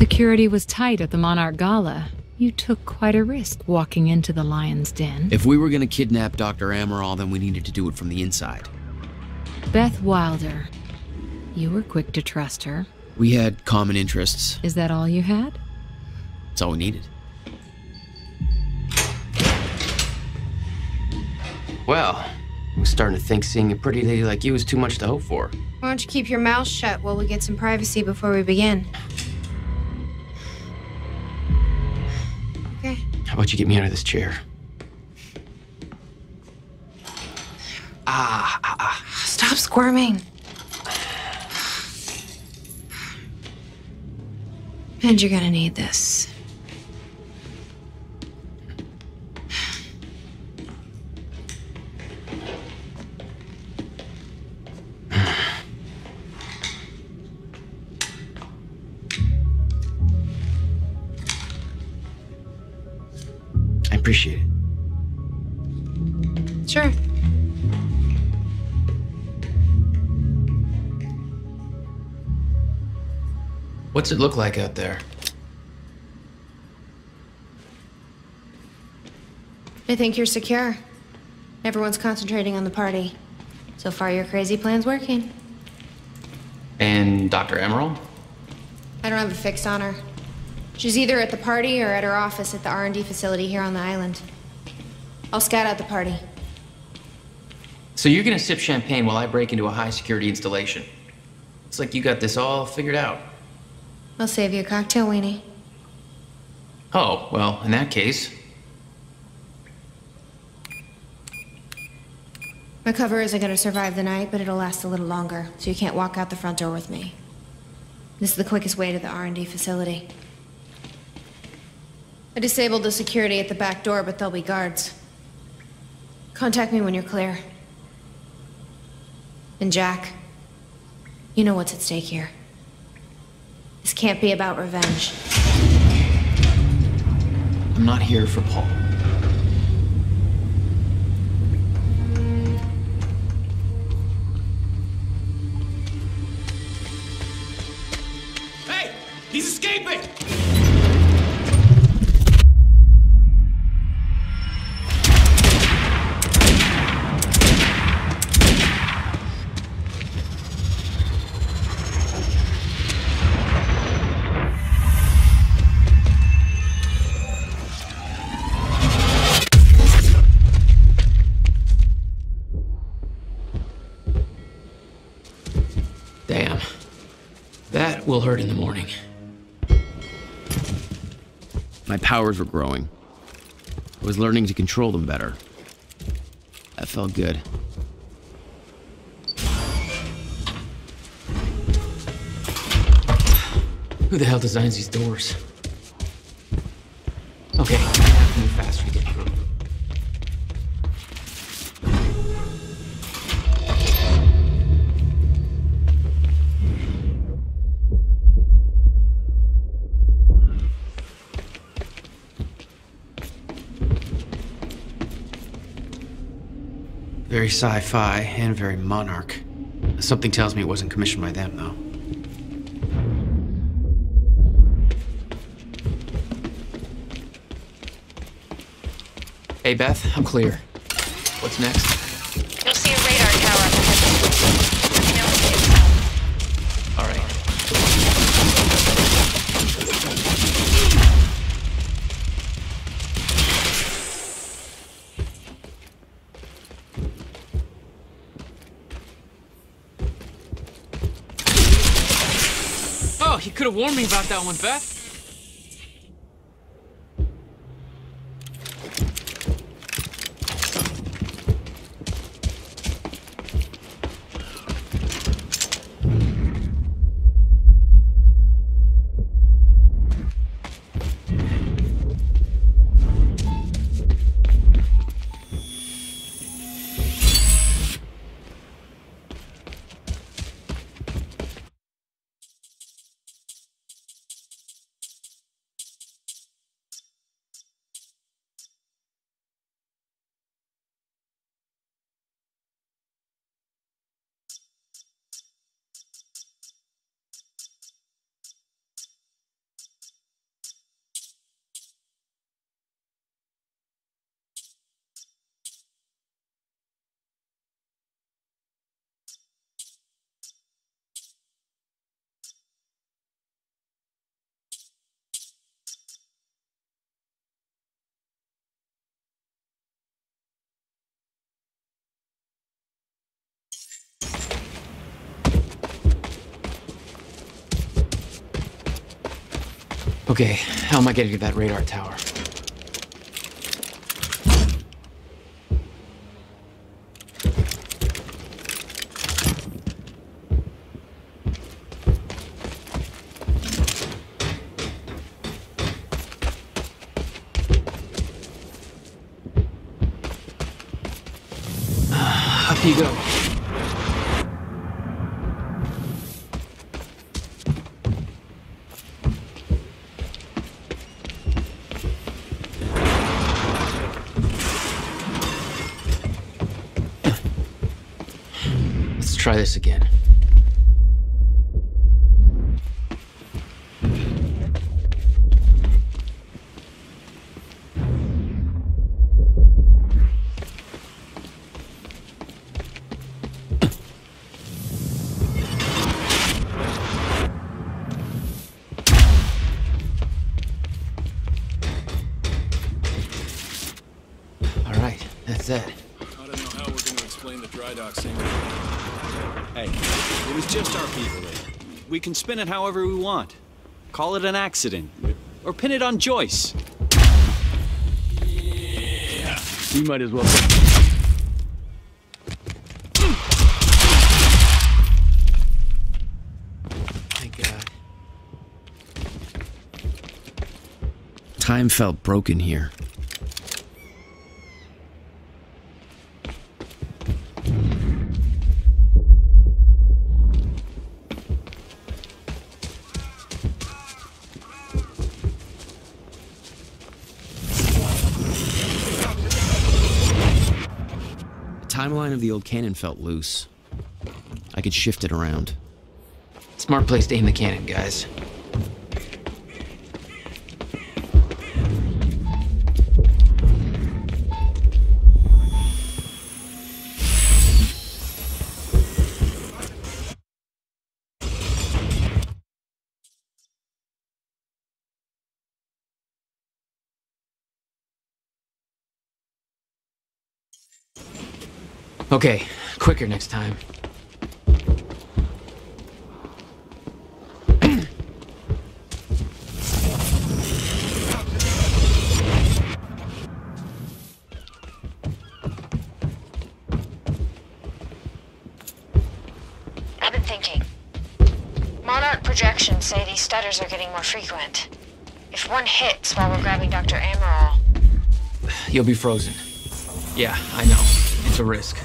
Security was tight at the Monarch Gala. You took quite a risk walking into the Lion's Den. If we were gonna kidnap Dr. Amaral, then we needed to do it from the inside. Beth Wilder. You were quick to trust her. We had common interests. Is that all you had? That's all we needed. Well, I'm starting to think seeing a pretty lady like you is too much to hope for. Why don't you keep your mouth shut while we get some privacy before we begin? Okay. How about you get me out of this chair? Stop squirming. And you're gonna need this. I appreciate it. Sure. What's it look like out there? I think you're secure. Everyone's concentrating on the party. So far, your crazy plan's working. And Dr. Emerald? I don't have a fix on her. She's either at the party or at her office at the R&D facility here on the island. I'll scout out the party. So you're gonna sip champagne while I break into a high-security installation. It's like you got this all figured out. I'll save you a cocktail, weenie. Oh, well, in that case... My cover isn't gonna survive the night, but it'll last a little longer, so you can't walk out the front door with me. This is the quickest way to the R&D facility. I disabled the security at the back door, but there'll be guards. Contact me when you're clear. And Jack, you know what's at stake here. This can't be about revenge. I'm not here for Paul. Hey! He's escaping! Damn. That will hurt in the morning. My powers were growing. I was learning to control them better. That felt good. Who the hell designs these doors? Okay, I have to move faster to get through. Very sci-fi and very Monarch. Something tells me it wasn't commissioned by them, though. Hey, Beth, I'm clear. What's next? You'll see a radar tower up ahead. Let me know when you get some. All right. Oh, you could have warned me about that one, Beth. Okay, how am I getting to that radar tower? Up you go. Let's try this again. That's it. I don't know how we're going to explain the dry dock scene. Hey, it was just our people there. We can spin it however we want. Call it an accident. Or pin it on Joyce. Yeah, you might as well. Thank God. Time felt broken here. The timeline of the old cannon felt loose. I could shift it around. Smart place to aim the cannon, guys. Okay, quicker next time. I've been thinking. Monarch projections say these stutters are getting more frequent. If one hits while we're grabbing Dr. Amaral... You'll be frozen. Yeah, I know. It's a risk.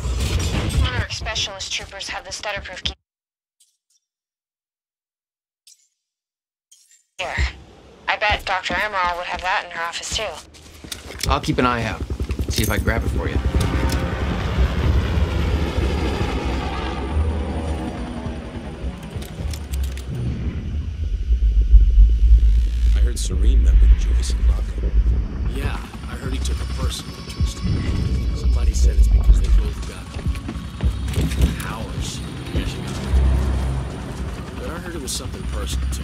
Monarch specialist troopers have the stutterproof key. Here. I bet Dr. Amaral would have that in her office too. I'll keep an eye out. See if I can grab it for you. I heard Serene met with Joyce and Rocco. Yeah, I heard he took a personal interest. Somebody said it's because they both got powers. But I heard it was something personal too.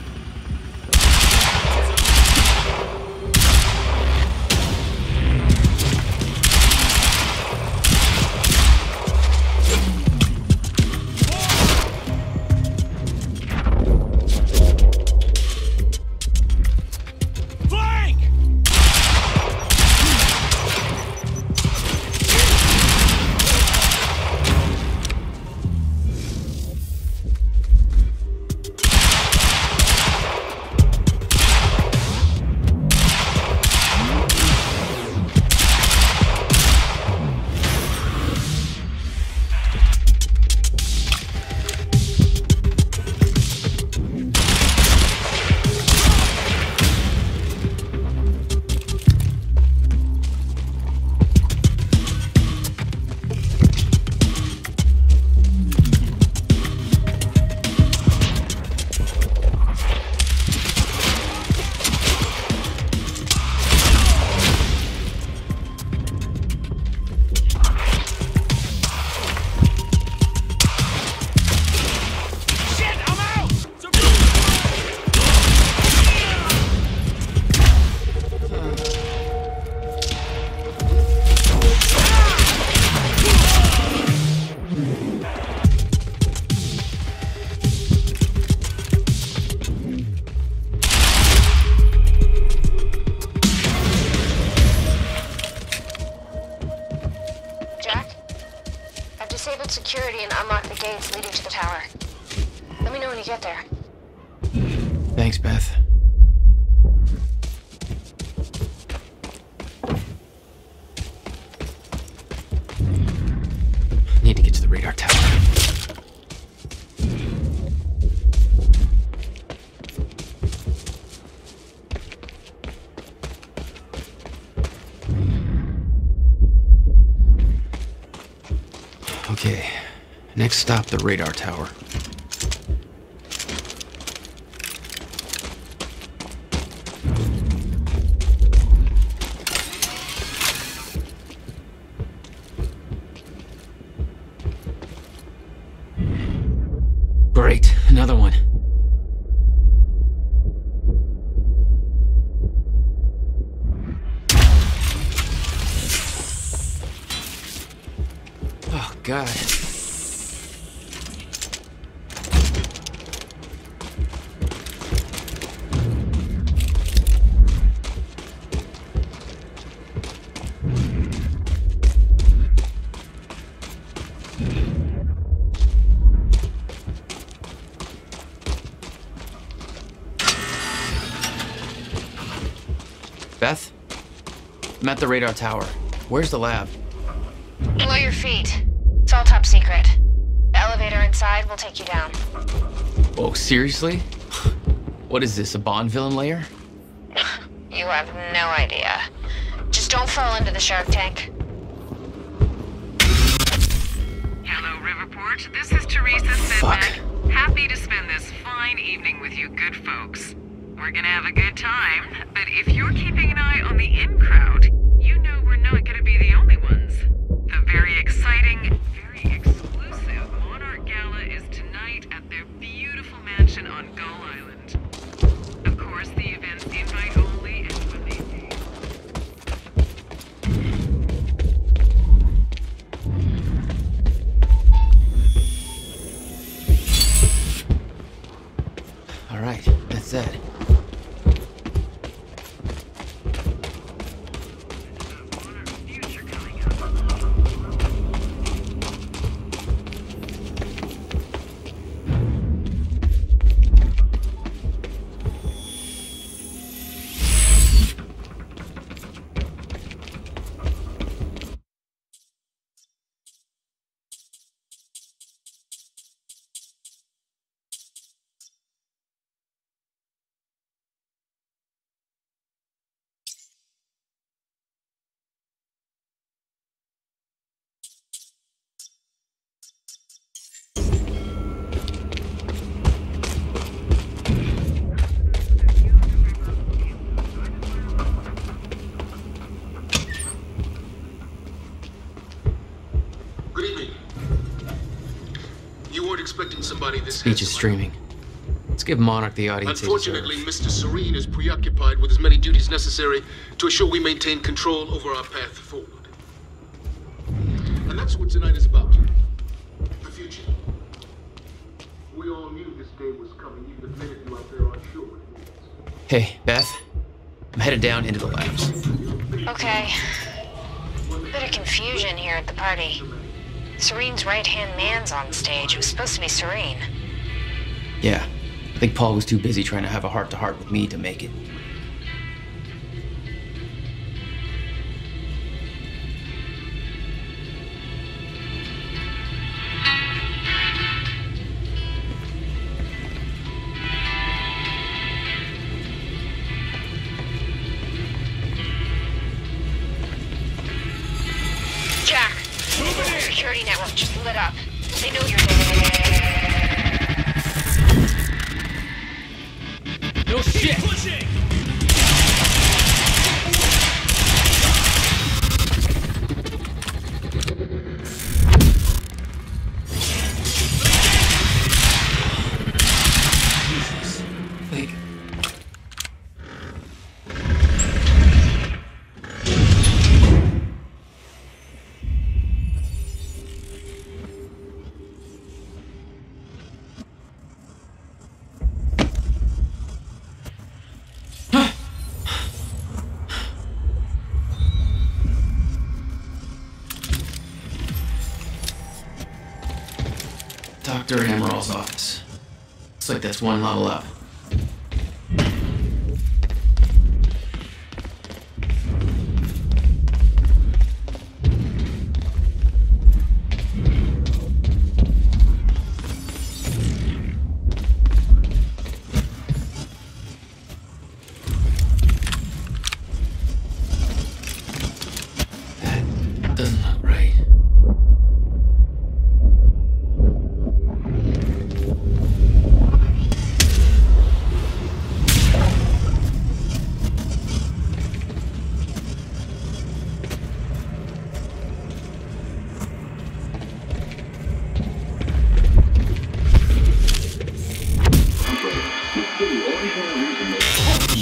you get there? Thanks, Beth. Need to get to the radar tower. Okay, next stop, the radar tower. Great, another one. Oh, God. Beth? I'm at the radar tower. Where's the lab? Below your feet. It's all top secret. The elevator inside will take you down. Oh, seriously? What is this, a Bond villain lair? You have no idea. Just don't fall into the shark tank. Hello, Riverport. This is Teresa Sedmak. Happy to spend this fine evening with you good folks. We're gonna have a good time, but if you're keeping an eye on the in crowd, you know we're not gonna be the only ones. The very exciting, very exclusive Monarch Gala is tonight at their beautiful mansion on Gull Island. Of course, the event's invite only and when they All right, that's it. Expecting somebody this Speech is streaming. Let's give Monarch the audience. Unfortunately, Mr. Serene is preoccupied with as many duties necessary to assure we maintain control over our path forward. And that's what tonight is about. The future. We all knew this day was coming, even if many of you out there aren't sure what it means. Hey, Beth. I'm headed down into the labs. Okay. Bit of confusion here at the party. Serene's right-hand man's on stage. It was supposed to be Serene. Yeah. I think Paul was too busy trying to have a heart-to-heart with me to make it. Jack! The security network just lit up. They know you're there. No shit! Pushing! Wait. Dr. Emerald's office. Looks like that's one level up. That doesn't look right.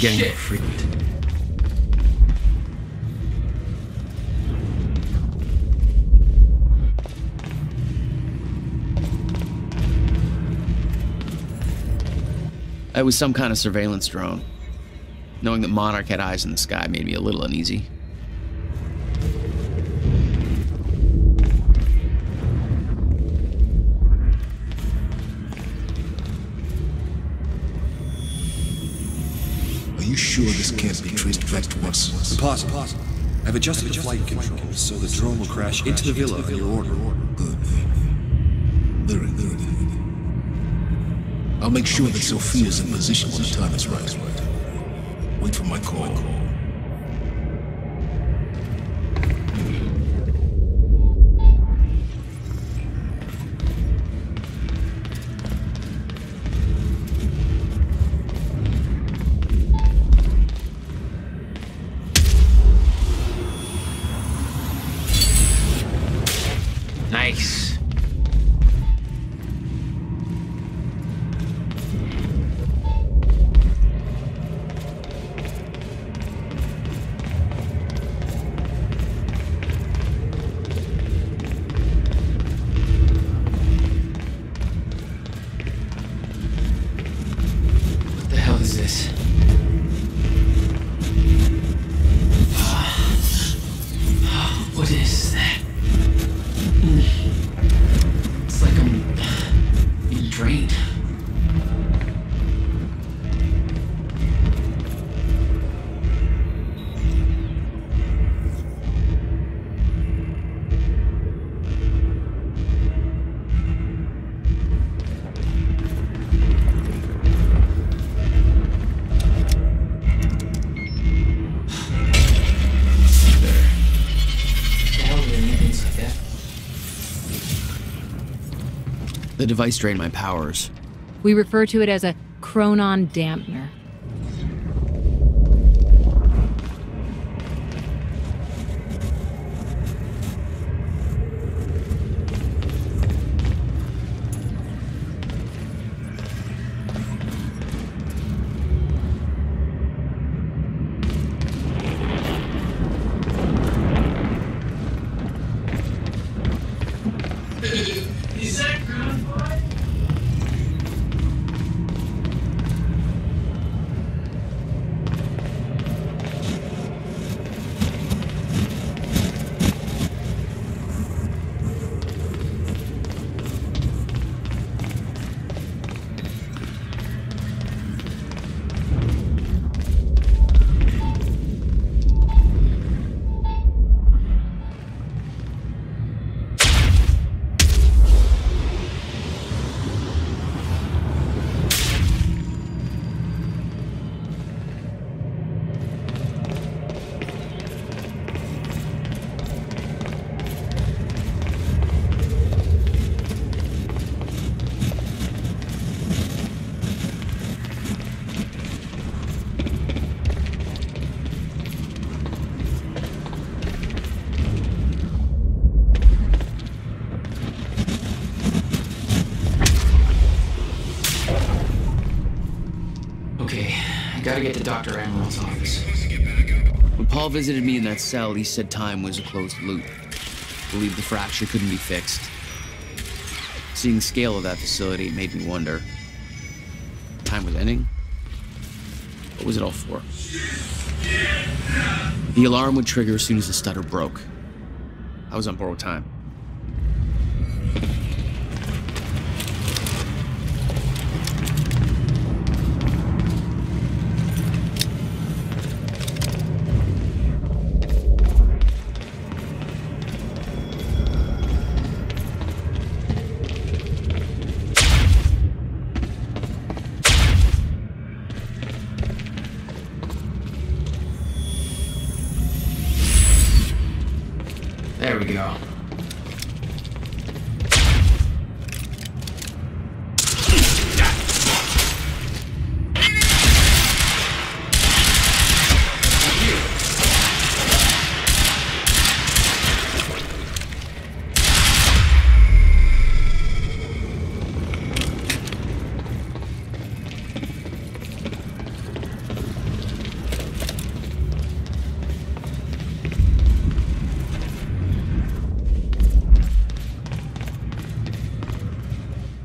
Getting freaked. It was some kind of surveillance drone. Knowing that Monarch had eyes in the sky made me a little uneasy. Are you sure this can't be traced back to us? Impossible. I've adjusted the flight controls so the drone will crash into the villa on your order. Good. Very good. I'll make sure that Sophia's in position when the time is right. Wait for my call. Nice. What the hell is this? What is that? It's like I'm being drained. The device drained my powers. We refer to it as a chronon dampener. Okay, I gotta get to Dr. Amaril's office. When Paul visited me in that cell, he said time was a closed loop. Believed the fracture couldn't be fixed. Seeing the scale of that facility, it made me wonder. Time was ending? What was it all for? The alarm would trigger as soon as the stutter broke. I was on borrowed time. There we go.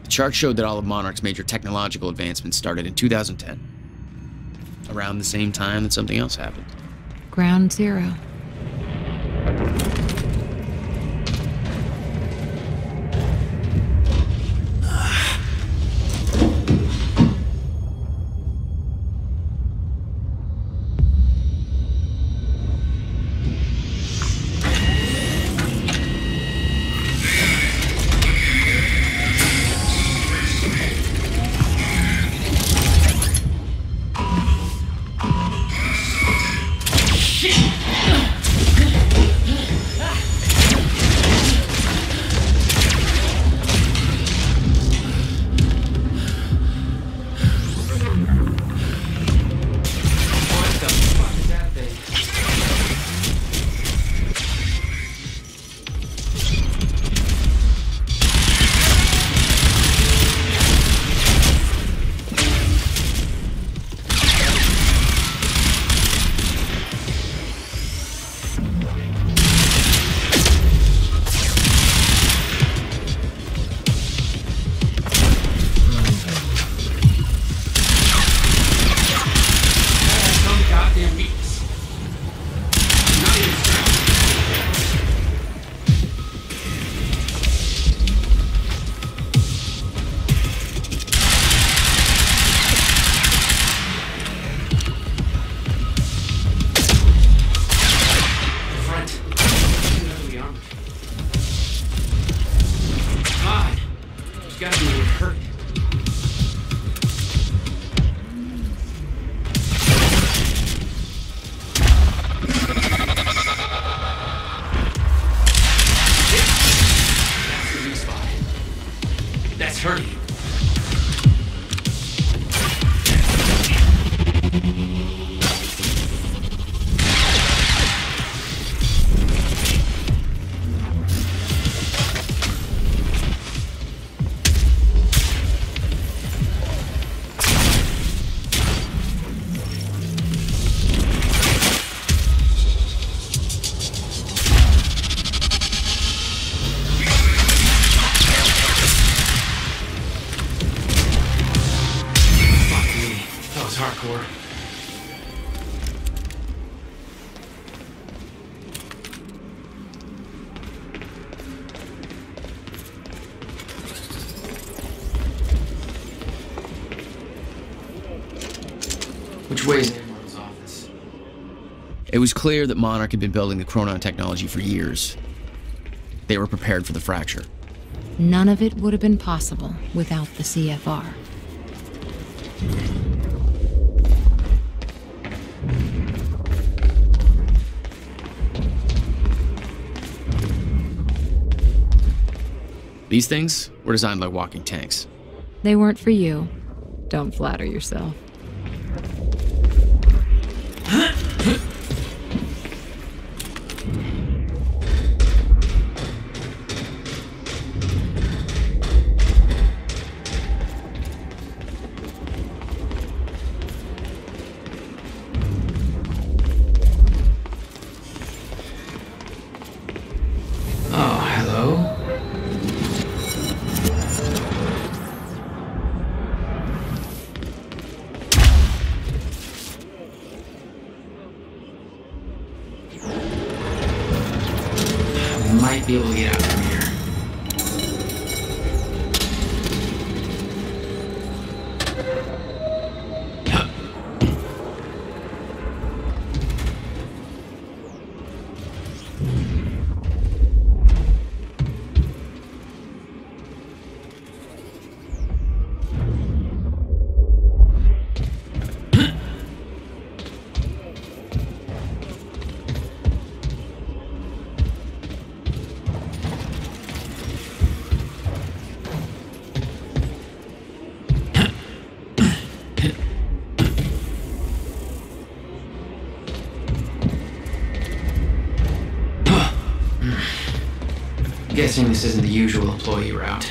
The chart showed that all of Monarch's major technological advancements started in 2010, around the same time that something else happened. Ground zero. Hardcore. Which way is Amron's office? It was clear that Monarch had been building the Chronon technology for years. They were prepared for the fracture. None of it would have been possible without the CFR. These things were designed by walking tanks. They weren't for you. Don't flatter yourself. Might be able to get out from here. Guessing this isn't the usual employee route.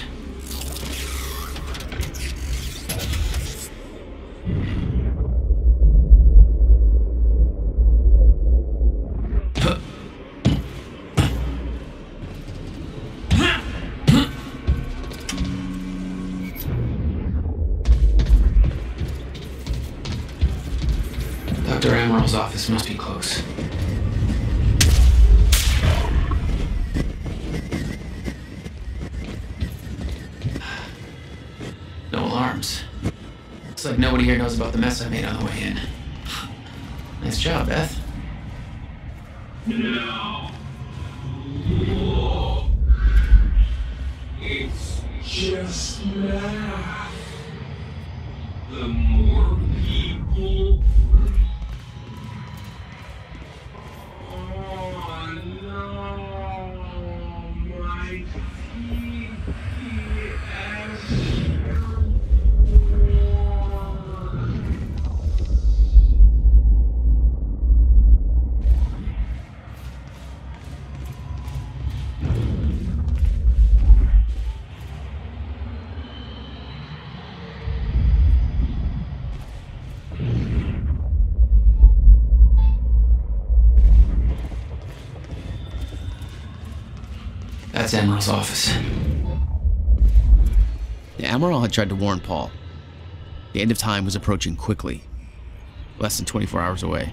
Dr. Amaril's office must be close. No alarms. Looks like nobody here knows about the mess I made on the way in. Nice job, Beth. No. It's just math. The more people. Oh no, my That's Amaril's office. The Amaral had tried to warn Paul. The end of time was approaching quickly, less than 24 hours away.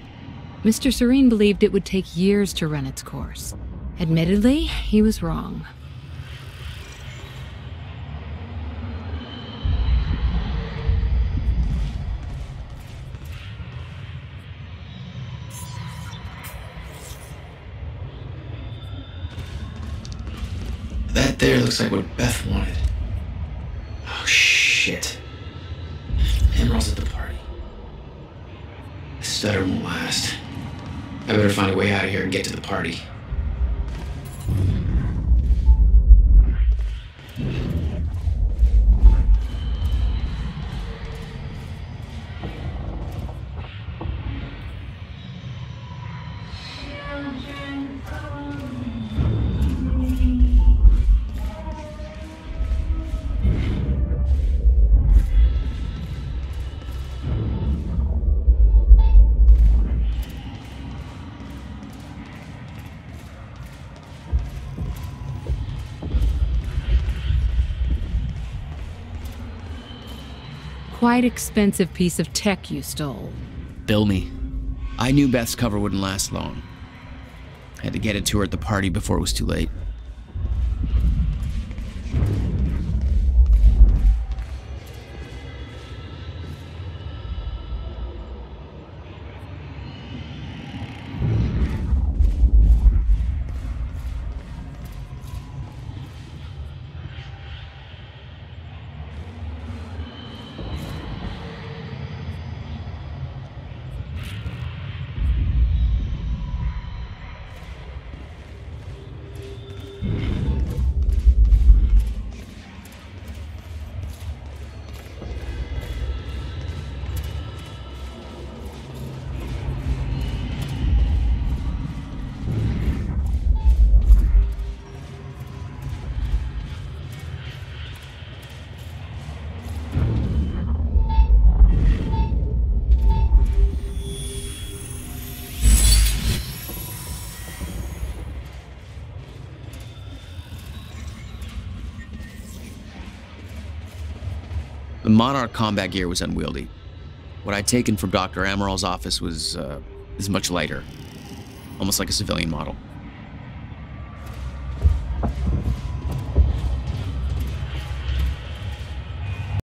Mr. Serene believed it would take years to run its course. Admittedly, he was wrong. That there looks like what Beth wanted. Oh, shit. Emerald's at the party. The stutter won't last. I better find a way out of here and get to the party. Quite expensive piece of tech you stole. Bill me. I knew Beth's cover wouldn't last long. I had to get it to her at the party before it was too late. The Monarch combat gear was unwieldy. What I'd taken from Dr. Amaral's office was much lighter, almost like a civilian model.